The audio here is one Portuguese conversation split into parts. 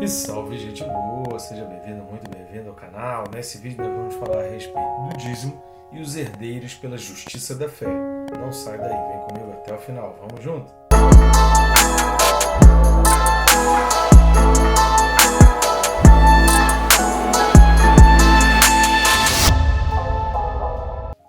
E salve, gente boa! Seja bem-vindo, muito bem-vindo ao canal. Nesse vídeo nós vamos falar a respeito do dízimo e os herdeiros pela justiça da fé. Não sai daí, vem comigo até o final. Vamos junto?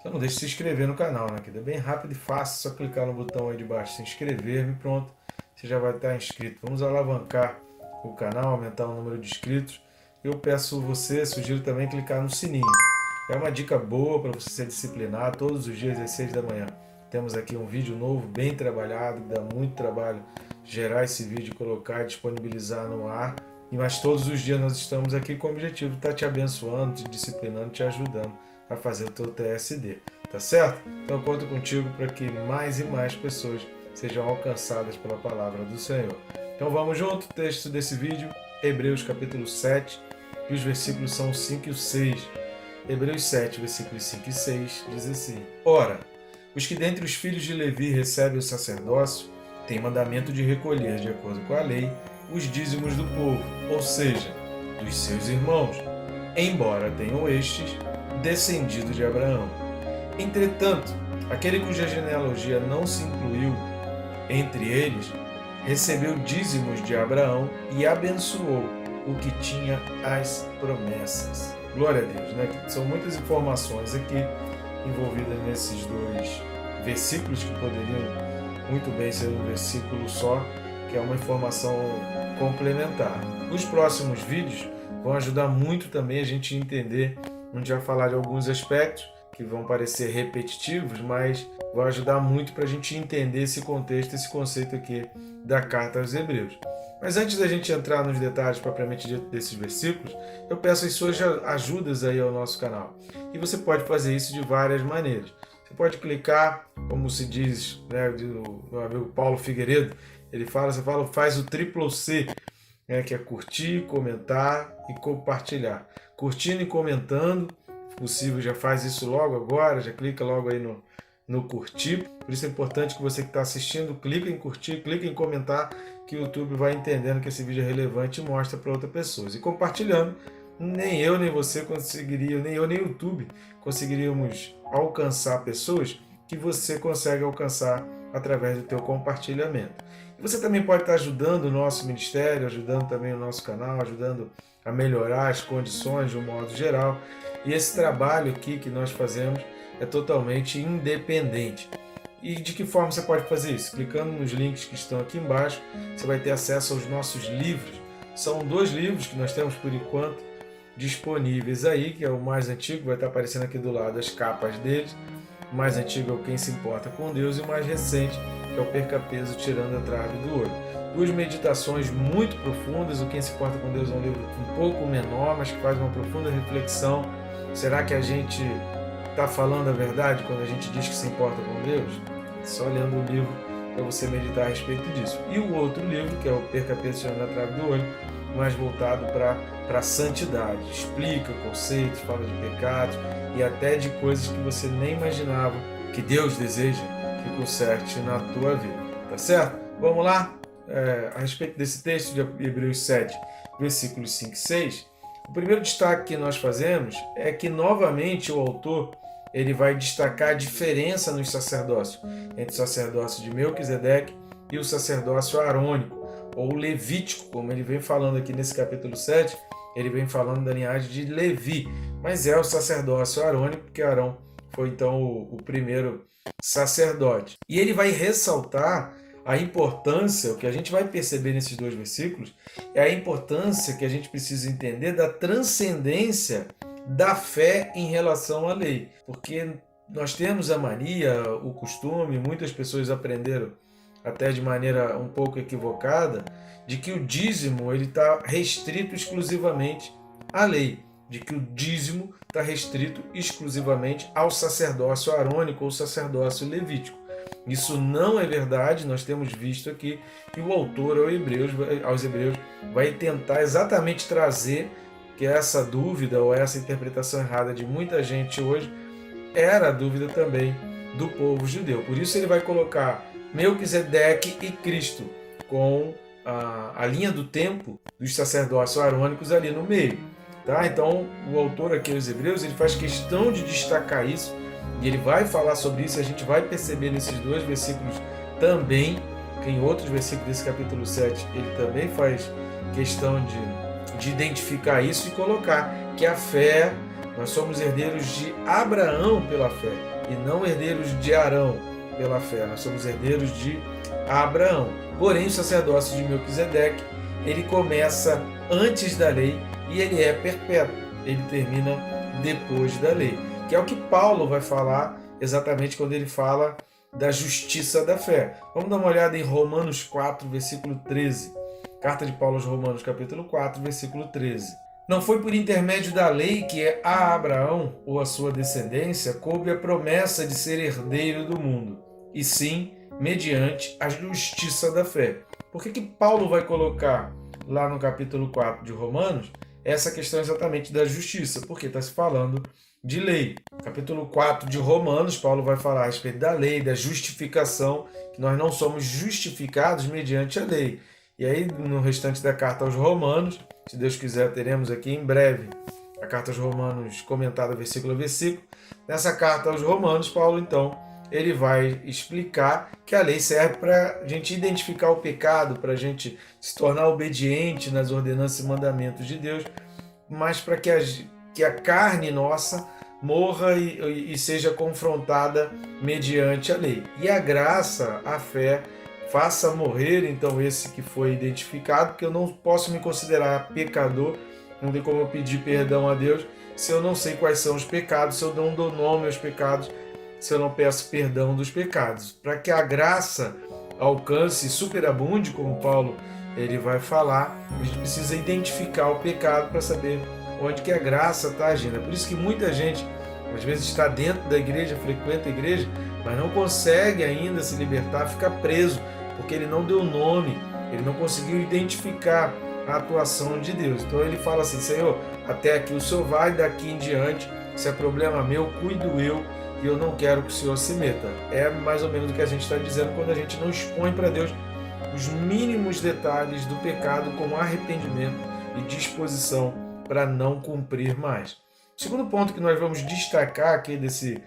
Então não deixe de se inscrever no canal, né? Que é bem rápido e fácil, só clicar no botão aí de baixo, se inscrever e pronto, você já vai estar inscrito. Vamos alavancar o canal, aumentar o número de inscritos. Eu peço você, sugiro também clicar no sininho. É uma dica boa para você ser disciplinado. Todos os dias às 6 da manhã temos aqui um vídeo novo, bem trabalhado, que dá muito trabalho gerar esse vídeo, colocar e disponibilizar no ar. Mas todos os dias nós estamos aqui com o objetivo de estar te abençoando, te disciplinando, te ajudando a fazer o teu TSD, tá certo? Então eu conto contigo para que mais e mais pessoas sejam alcançadas pela palavra do Senhor. Então vamos junto, texto desse vídeo, Hebreus capítulo 7, e os versículos são 5 e 6. Hebreus 7, versículos 5 e 6, diz assim: Ora, os que dentre os filhos de Levi recebem o sacerdócio, têm mandamento de recolher, de acordo com a lei, os dízimos do povo, ou seja, dos seus irmãos, embora tenham estes descendido de Abraão. Entretanto, aquele cuja genealogia não se incluiu entre eles, recebeu dízimos de Abraão e abençoou o que tinha as promessas. Glória a Deus, né? São muitas informações aqui envolvidas nesses dois versículos que poderiam muito bem ser um versículo só, que é uma informação complementar. Os próximos vídeos vão ajudar muito também a gente a entender. A gente vai falar de alguns aspectos que vão parecer repetitivos, mas vai ajudar muito para a gente entender esse contexto, esse conceito aqui da carta aos Hebreus. Mas antes da gente entrar nos detalhes propriamente dito desses versículos, eu peço as suas ajudas aí ao nosso canal. E você pode fazer isso de várias maneiras. Você pode clicar, como se diz, né, do meu amigo Paulo Figueiredo, faz o triplo C, né, que é curtir, comentar e compartilhar. Curtindo e comentando, se possível já faz isso logo agora, já clica logo aí no curtir. Por isso é importante que você que está assistindo, clique em curtir, clique em comentar, que o YouTube vai entendendo que esse vídeo é relevante e mostra para outras pessoas. E compartilhando, nem eu nem você conseguiria, nem eu nem o YouTube conseguiríamos alcançar pessoas que você consegue alcançar através do teu compartilhamento. E você também pode estar ajudando o nosso ministério, ajudando também o nosso canal, ajudando a melhorar as condições de um modo geral. E esse trabalho aqui que nós fazemos é totalmente independente. E de que forma você pode fazer isso? Clicando nos links que estão aqui embaixo, você vai ter acesso aos nossos livros. São 2 livros que nós temos por enquanto disponíveis aí, que é o mais antigo, vai estar aparecendo aqui do lado as capas deles. O mais antigo é o Quem se Importa com Deus e o mais recente é o Perca Peso Tirando a Trave do Olho. 2 meditações muito profundas. O Quem se Importa com Deus é um livro um pouco menor, mas que faz uma profunda reflexão. Será que a gente está falando a verdade quando a gente diz que se importa com Deus? Só lendo o livro para você meditar a respeito disso. E o outro livro, que é o Perca Peso Tirando a Trave do Olho, mais voltado para a santidade. Explica conceitos, fala de pecados e até de coisas que você nem imaginava que Deus deseja que conserte na tua vida. Tá certo? Vamos lá? A respeito desse texto de Hebreus 7, versículos 5 e 6, o primeiro destaque que nós fazemos é que, novamente, o autor ele vai destacar a diferença nos sacerdócios, entre o sacerdócio de Melquisedeque e o sacerdócio arônico, ou levítico, como ele vem falando aqui nesse capítulo 7, ele vem falando da linhagem de Levi, mas é o sacerdócio arônico, porque Arão foi então o primeiro sacerdote. E ele vai ressaltar a importância, o que a gente vai perceber nesses 2 versículos, é a importância que a gente precisa entender da transcendência da fé em relação à lei. Porque nós temos a mania, o costume, muitas pessoas aprenderam até de maneira um pouco equivocada, de que o dízimo está restrito exclusivamente à lei, de que o dízimo está restrito exclusivamente ao sacerdócio arônico ou sacerdócio levítico. Isso não é verdade, nós temos visto aqui que o autor aos Hebreus vai tentar exatamente trazer que essa dúvida ou essa interpretação errada de muita gente hoje era a dúvida também do povo judeu. Por isso ele vai colocar Melquisedeque e Cristo com a linha do tempo dos sacerdócios arônicos ali no meio. Tá? Então, o autor aqui aos Hebreus, ele faz questão de destacar isso, e ele vai falar sobre isso, a gente vai perceber nesses 2 versículos também, que em outros versículos desse capítulo 7, ele também faz questão de identificar isso e colocar que a fé, nós somos herdeiros de Abraão pela fé, e não herdeiros de Arão pela fé, nós somos herdeiros de Abraão. Porém, o sacerdócio de Melquisedeque, ele começa antes da lei e ele é perpétuo, ele termina depois da lei, que é o que Paulo vai falar exatamente quando ele fala da justiça da fé. Vamos dar uma olhada em Romanos 4, versículo 13. Carta de Paulo aos Romanos, capítulo 4, versículo 13. Não foi por intermédio da lei que a Abraão, ou a sua descendência, coube a promessa de ser herdeiro do mundo, e sim mediante a justiça da fé. Por que Paulo vai colocar lá no capítulo 4 de Romanos essa questão exatamente da justiça? Porque está se falando de lei. Capítulo 4 de Romanos, Paulo vai falar a respeito da lei, da justificação, que nós não somos justificados mediante a lei. E aí, no restante da carta aos Romanos, se Deus quiser, teremos aqui em breve a carta aos Romanos comentada versículo a versículo. Nessa carta aos Romanos, Paulo, então, ele vai explicar que a lei serve para a gente identificar o pecado, para a gente se tornar obediente nas ordenanças e mandamentos de Deus, mas para que a carne nossa morra e seja confrontada mediante a lei. E a graça, a fé, faça morrer, então, esse que foi identificado, porque eu não posso me considerar pecador, não tem como eu pedir perdão a Deus se eu não sei quais são os pecados, se eu não dou nome aos pecados, se eu não peço perdão dos pecados. Para que a graça alcance e superabunde, como Paulo ele vai falar, a gente precisa identificar o pecado para saber onde que a graça está agindo. É por isso que muita gente, às vezes, está dentro da igreja, frequenta a igreja, mas não consegue ainda se libertar, fica preso, porque ele não deu nome, ele não conseguiu identificar a atuação de Deus. Então ele fala assim: Senhor, até aqui o Senhor vai, daqui em diante, se é problema meu, cuido eu, e eu não quero que o Senhor se meta. É mais ou menos o que a gente está dizendo quando a gente não expõe para Deus os mínimos detalhes do pecado com arrependimento e disposição para não cumprir mais. O segundo ponto que nós vamos destacar aqui desse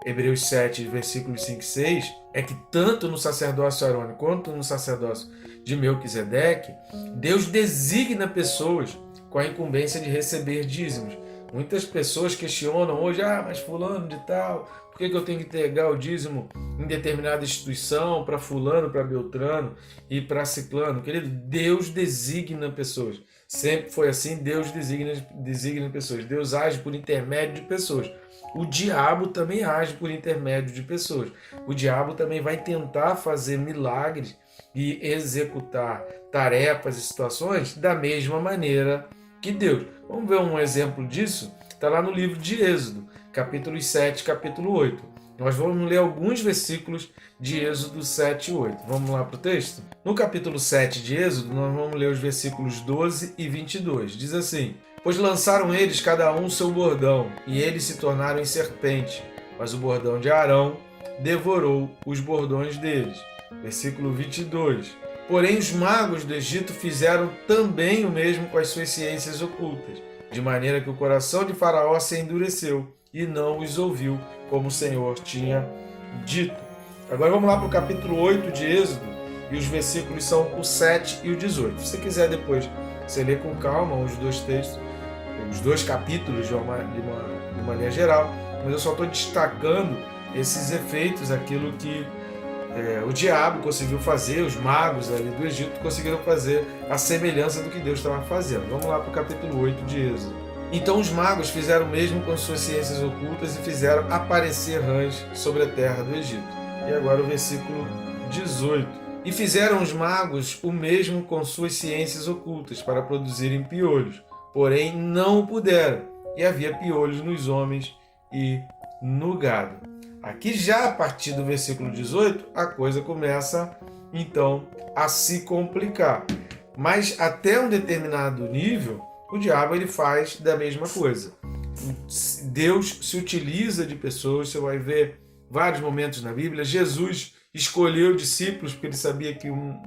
Hebreus 7, versículos 5 e 6, é que tanto no sacerdócio arônico quanto no sacerdócio de Melquisedeque, Deus designa pessoas com a incumbência de receber dízimos. Muitas pessoas questionam hoje: mas fulano de tal, por que eu tenho que entregar o dízimo em determinada instituição, para fulano, para beltrano e para ciclano? Querido, Deus designa pessoas. Sempre foi assim, Deus designa pessoas. Deus age por intermédio de pessoas. O diabo também age por intermédio de pessoas. O diabo também vai tentar fazer milagres e executar tarefas e situações da mesma maneira que Deus. Vamos ver um exemplo disso? Está lá no livro de Êxodo, capítulo 7, capítulo 8. Nós vamos ler alguns versículos de Êxodo 7 e 8. Vamos lá para o texto? No capítulo 7 de Êxodo, nós vamos ler os versículos 12 e 22. Diz assim: Pois lançaram eles cada um seu bordão, e eles se tornaram em serpente, mas o bordão de Arão devorou os bordões deles. Versículo 22. Porém, os magos do Egito fizeram também o mesmo com as suas ciências ocultas, de maneira que o coração de Faraó se endureceu e não os ouviu, como o Senhor tinha dito. Agora vamos lá para o capítulo 8 de Êxodo, e os versículos são o 7 e o 18. Se você quiser depois, você lê com calma os dois textos, os dois capítulos de uma linha geral, mas eu só estou destacando esses efeitos, aquilo que o diabo conseguiu fazer, os magos ali do Egito conseguiram fazer a semelhança do que Deus estava fazendo. Vamos lá para o capítulo 8 de Êxodo. Então os magos fizeram o mesmo com suas ciências ocultas e fizeram aparecer rãs sobre a terra do Egito. E agora o versículo 18. E fizeram os magos o mesmo com suas ciências ocultas para produzirem piolhos, porém não o puderam, e havia piolhos nos homens e no gado. Aqui já a partir do versículo 18, a coisa começa então a se complicar. Mas até um determinado nível, o diabo ele faz da mesma coisa. Deus se utiliza de pessoas, você vai ver vários momentos na Bíblia. Jesus escolheu discípulos porque ele sabia que em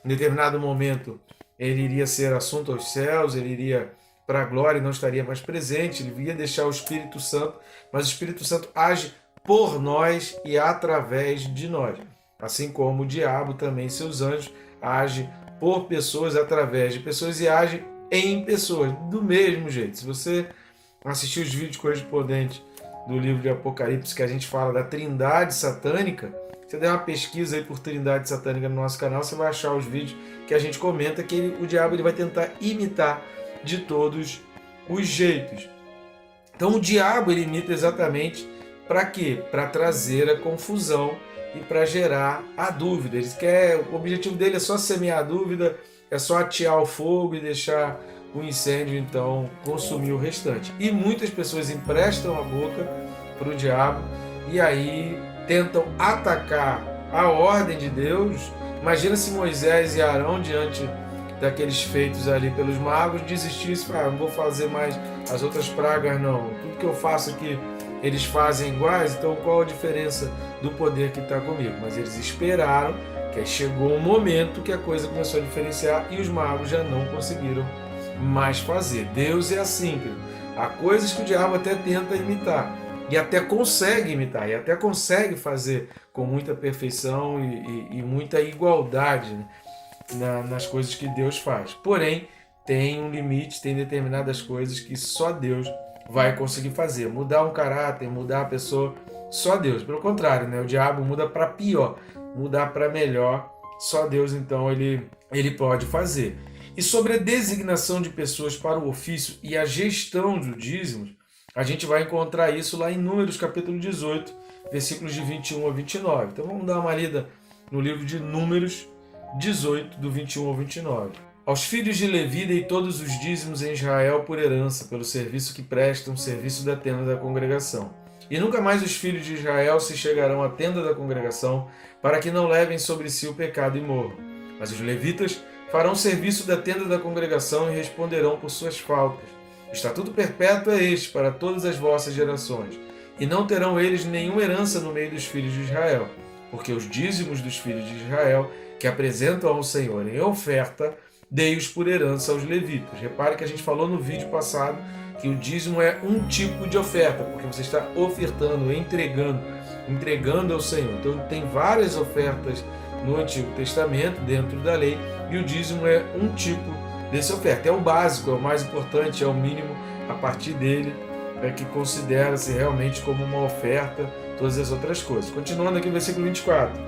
determinado momento ele iria ser assunto aos céus, ele iria para a glória e não estaria mais presente, ele ia deixar o Espírito Santo, mas o Espírito Santo age por nós e através de nós. Assim como o diabo também, seus anjos, age por pessoas, através de pessoas e age em pessoas, do mesmo jeito. Se você assistir os vídeos correspondentes do livro de Apocalipse, que a gente fala da trindade satânica, você der uma pesquisa aí por trindade satânica no nosso canal, você vai achar os vídeos que a gente comenta que o diabo ele vai tentar imitar de todos os jeitos. Então o diabo ele imita exatamente para quê? Para trazer a confusão e para gerar a dúvida. O objetivo dele é só semear a dúvida, é só atear o fogo e deixar o incêndio então consumir o restante. E muitas pessoas emprestam a boca para o diabo e aí tentam atacar a ordem de Deus. Imagina se Moisés e Arão, diante daqueles feitos ali pelos magos, desistissem, não vou fazer mais as outras pragas não, tudo que eu faço aqui eles fazem iguais, então qual a diferença do poder que está comigo? Mas eles esperaram, que chegou um momento que a coisa começou a diferenciar e os magos já não conseguiram mais fazer. Deus é assim, querido. Há coisas que o diabo até tenta imitar, e até consegue imitar, e até consegue fazer com muita perfeição e muita igualdade, né, nas coisas que Deus faz. Porém, tem um limite, tem determinadas coisas que só Deus vai conseguir fazer. Mudar um caráter, mudar a pessoa, só Deus. Pelo contrário, né, o diabo muda para pior, mudar para melhor, só Deus então ele pode fazer. E sobre a designação de pessoas para o ofício e a gestão dos dízimos, a gente vai encontrar isso lá em Números capítulo 18, versículos de 21 a 29. Então vamos dar uma lida no livro de Números 18, do 21 ao 29. Aos filhos de Levi dei todos os dízimos em Israel por herança, pelo serviço que prestam, serviço da tenda da congregação. E nunca mais os filhos de Israel se chegarão à tenda da congregação, para que não levem sobre si o pecado e morram. Mas os levitas farão serviço da tenda da congregação e responderão por suas faltas. O estatuto perpétuo é este para todas as vossas gerações. E não terão eles nenhuma herança no meio dos filhos de Israel, porque os dízimos dos filhos de Israel, que apresentam ao Senhor em oferta, dei-os por herança aos levitas. Repare que a gente falou no vídeo passado que o dízimo é um tipo de oferta, porque você está ofertando, entregando ao Senhor. Então tem várias ofertas no Antigo Testamento, dentro da lei, e o dízimo é um tipo dessa oferta. É o básico, é o mais importante, é o mínimo, a partir dele é que considera-se realmente como uma oferta todas as outras coisas. Continuando aqui no versículo 24.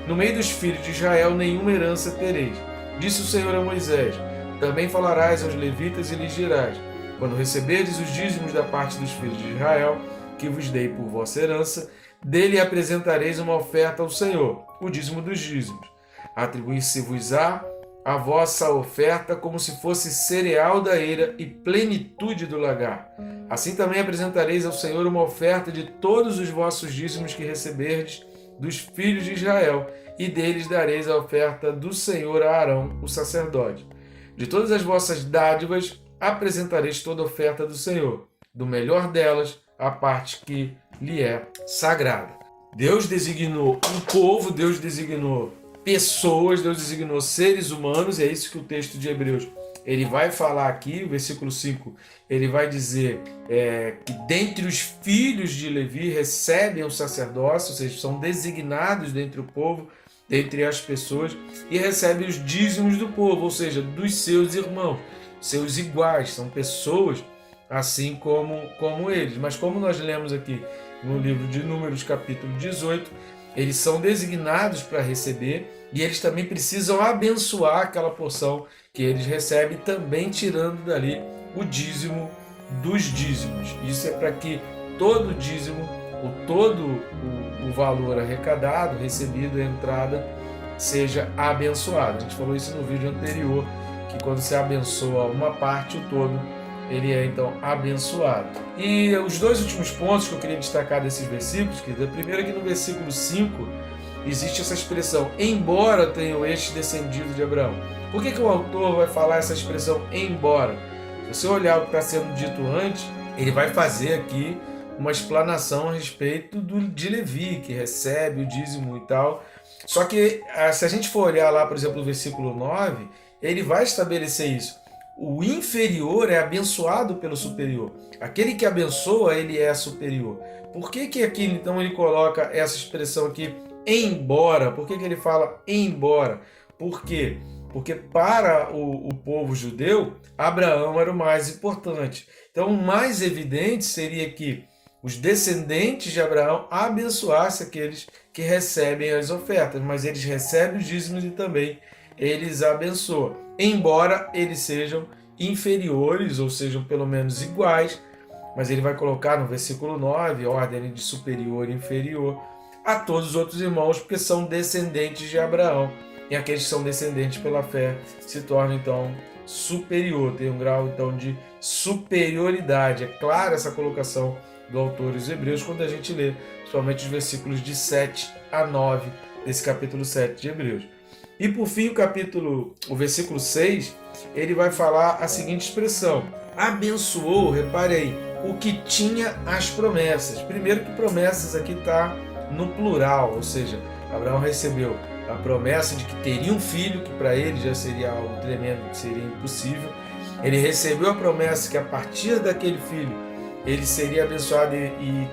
No meio dos filhos de Israel nenhuma herança tereis. Disse o Senhor a Moisés, também falarás aos levitas e lhes dirás, quando receberdes os dízimos da parte dos filhos de Israel, que vos dei por vossa herança, dele apresentareis uma oferta ao Senhor, o dízimo dos dízimos. Atribuir-se-vos-á a vossa oferta como se fosse cereal da eira e plenitude do lagar. Assim também apresentareis ao Senhor uma oferta de todos os vossos dízimos que receberdes dos filhos de Israel, e deles dareis a oferta do Senhor a Arão, o sacerdote. De todas as vossas dádivas apresentareis toda a oferta do Senhor, do melhor delas, a parte que lhe é sagrada. Deus designou um povo, Deus designou pessoas, Deus designou seres humanos, e é isso que o texto de Hebreus ele vai falar aqui, o versículo 5, ele vai dizer que dentre os filhos de Levi recebem o sacerdócio, ou seja, são designados dentre o povo, dentre as pessoas, e recebem os dízimos do povo, ou seja, dos seus irmãos, seus iguais, são pessoas assim como eles. Mas como nós lemos aqui no livro de Números, capítulo 18, eles são designados para receber e eles também precisam abençoar aquela porção que eles recebem, também tirando dali o dízimo dos dízimos. Isso é para que todo o dízimo, todo o valor arrecadado, recebido, a entrada, seja abençoado. A gente falou isso no vídeo anterior, que quando se abençoa uma parte, o todo ele é então abençoado. E os dois últimos pontos que eu queria destacar desses versículos, querido, primeiro que no versículo 5 existe essa expressão, embora tenham este descendido de Abraão. Por que o autor vai falar essa expressão embora? Se você olhar o que está sendo dito antes, ele vai fazer aqui uma explanação a respeito de Levi, que recebe o dízimo e tal. Só que se a gente for olhar lá, por exemplo, o versículo 9, ele vai estabelecer isso. O inferior é abençoado pelo superior. Aquele que abençoa, ele é superior. Por que aqui, então, ele coloca essa expressão aqui, embora? Por que ele fala embora? Por quê? Porque para o povo judeu, Abraão era o mais importante. Então, o mais evidente seria que os descendentes de Abraão abençoassem aqueles que recebem as ofertas, mas eles recebem os dízimos e também eles abençoam, embora eles sejam inferiores, ou sejam pelo menos iguais, mas ele vai colocar no versículo 9, ordem de superior e inferior, a todos os outros irmãos, porque são descendentes de Abraão. E aqueles que são descendentes pela fé se tornam, então, superior, tem um grau, então, de superioridade. É clara essa colocação do autor dos Hebreus quando a gente lê, principalmente os versículos de 7 a 9 desse capítulo 7 de Hebreus. E por fim, o versículo 6, ele vai falar a seguinte expressão: abençoou, repare aí, o que tinha as promessas. Primeiro que promessas aqui está no plural, ou seja, Abraão recebeu a promessa de que teria um filho, que para ele já seria algo tremendo, que seria impossível. Ele recebeu a promessa que a partir daquele filho ele seria abençoado e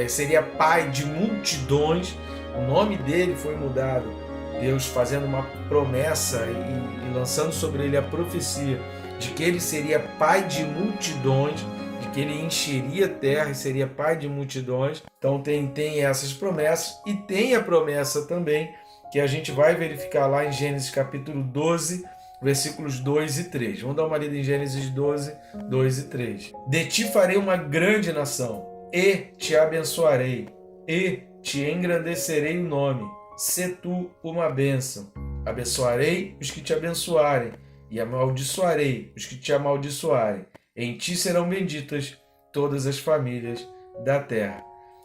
seria pai de multidões. O nome dele foi mudado, Deus fazendo uma promessa e lançando sobre ele a profecia de que ele seria pai de multidões, de que ele encheria a terra e seria pai de multidões. Então tem essas promessas, e tem a promessa também que a gente vai verificar lá em Gênesis capítulo 12, versículos 2 e 3. Vamos dar uma lida em Gênesis 12, 2 e 3. De ti farei uma grande nação, e te abençoarei, e te engrandecerei o nome. Sê tu uma bênção. Abençoarei os que te abençoarem, e amaldiçoarei os que te amaldiçoarem. Em ti serão benditas todas as famílias da terra.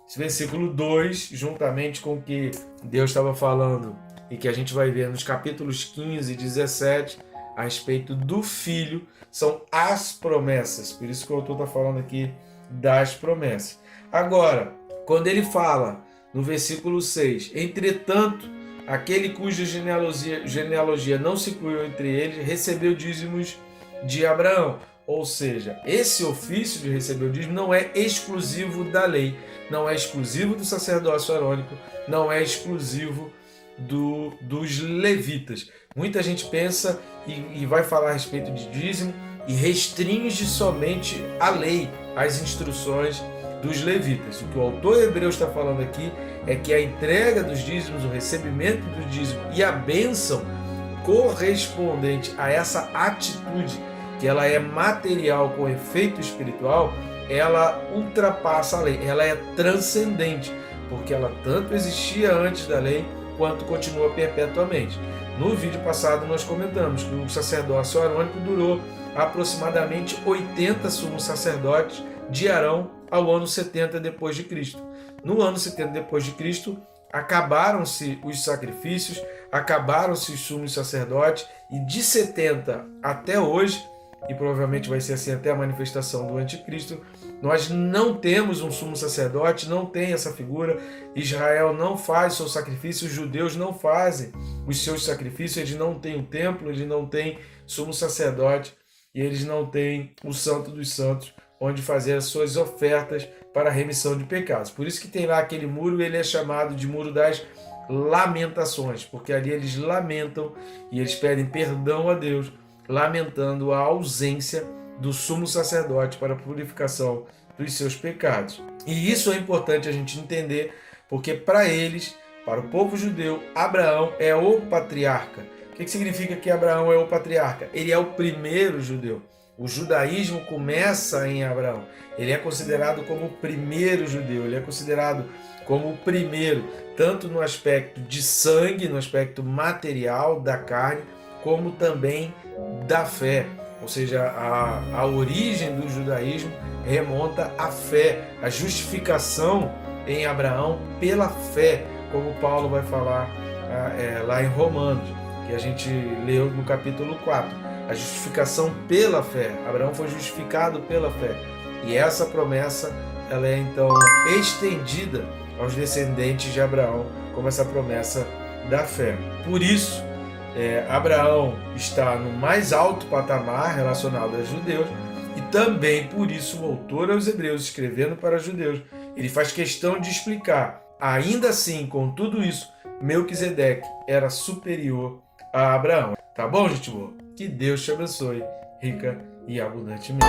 Esse versículo 2, juntamente com o que Deus estava falando e que a gente vai ver nos capítulos 15 e 17 a respeito do Filho, são as promessas. Por isso que o autor está falando aqui das promessas. Agora, quando ele fala no versículo 6, entretanto, aquele cuja genealogia não se incluiu entre eles, recebeu dízimos de Abraão. Ou seja, esse ofício de receber o dízimo não é exclusivo da lei, não é exclusivo do sacerdócio arônico, não é exclusivo dos levitas. Muita gente pensa e vai falar a respeito de dízimo e restringe somente a lei, as instruções dos levitas. O que o autor Hebreus está falando aqui é que a entrega dos dízimos, o recebimento do dízimo e a bênção correspondente a essa atitude, que ela é material com efeito espiritual, ela ultrapassa a lei, ela é transcendente, porque ela tanto existia antes da lei, quanto continua perpetuamente. No vídeo passado nós comentamos que o sacerdócio arônico durou aproximadamente 80 sumos sacerdotes de Arão ao ano 70 depois de Cristo. No ano 70 depois de Cristo, acabaram-se os sacrifícios, acabaram-se os sumos sacerdotes, e de 70 até hoje, e provavelmente vai ser assim até a manifestação do anticristo, nós não temos um sumo sacerdote, não tem essa figura. Israel não faz seus sacrifícios, os judeus não fazem os seus sacrifícios, eles não têm o templo, eles não têm sumo sacerdote, e eles não têm o Santo dos Santos, onde fazer as suas ofertas para a remissão de pecados. Por isso que tem lá aquele muro, ele é chamado de Muro das Lamentações, porque ali eles lamentam e eles pedem perdão a Deus, lamentando a ausência do sumo sacerdote para a purificação dos seus pecados. E isso é importante a gente entender, porque para eles, para o povo judeu, Abraão é o patriarca. O que significa que Abraão é o patriarca? Ele é o primeiro judeu. O judaísmo começa em Abraão. Ele é considerado como o primeiro judeu, ele é considerado como o primeiro, tanto no aspecto de sangue, no aspecto material da carne, como também da fé. Ou seja, a origem do judaísmo remonta à fé, a justificação em Abraão pela fé, como Paulo vai falar lá em Romanos, que a gente leu no capítulo 4. A justificação pela fé. Abraão foi justificado pela fé. E essa promessa, ela é então estendida aos descendentes de Abraão, como essa promessa da fé. Por isso, Abraão está no mais alto patamar relacionado aos judeus, e também por isso o autor aos Hebreus, escrevendo para os judeus, ele faz questão de explicar, ainda assim, com tudo isso, Melquisedeque era superior a Abraão. Tá bom, gente boa? Que Deus te abençoe rica e abundantemente.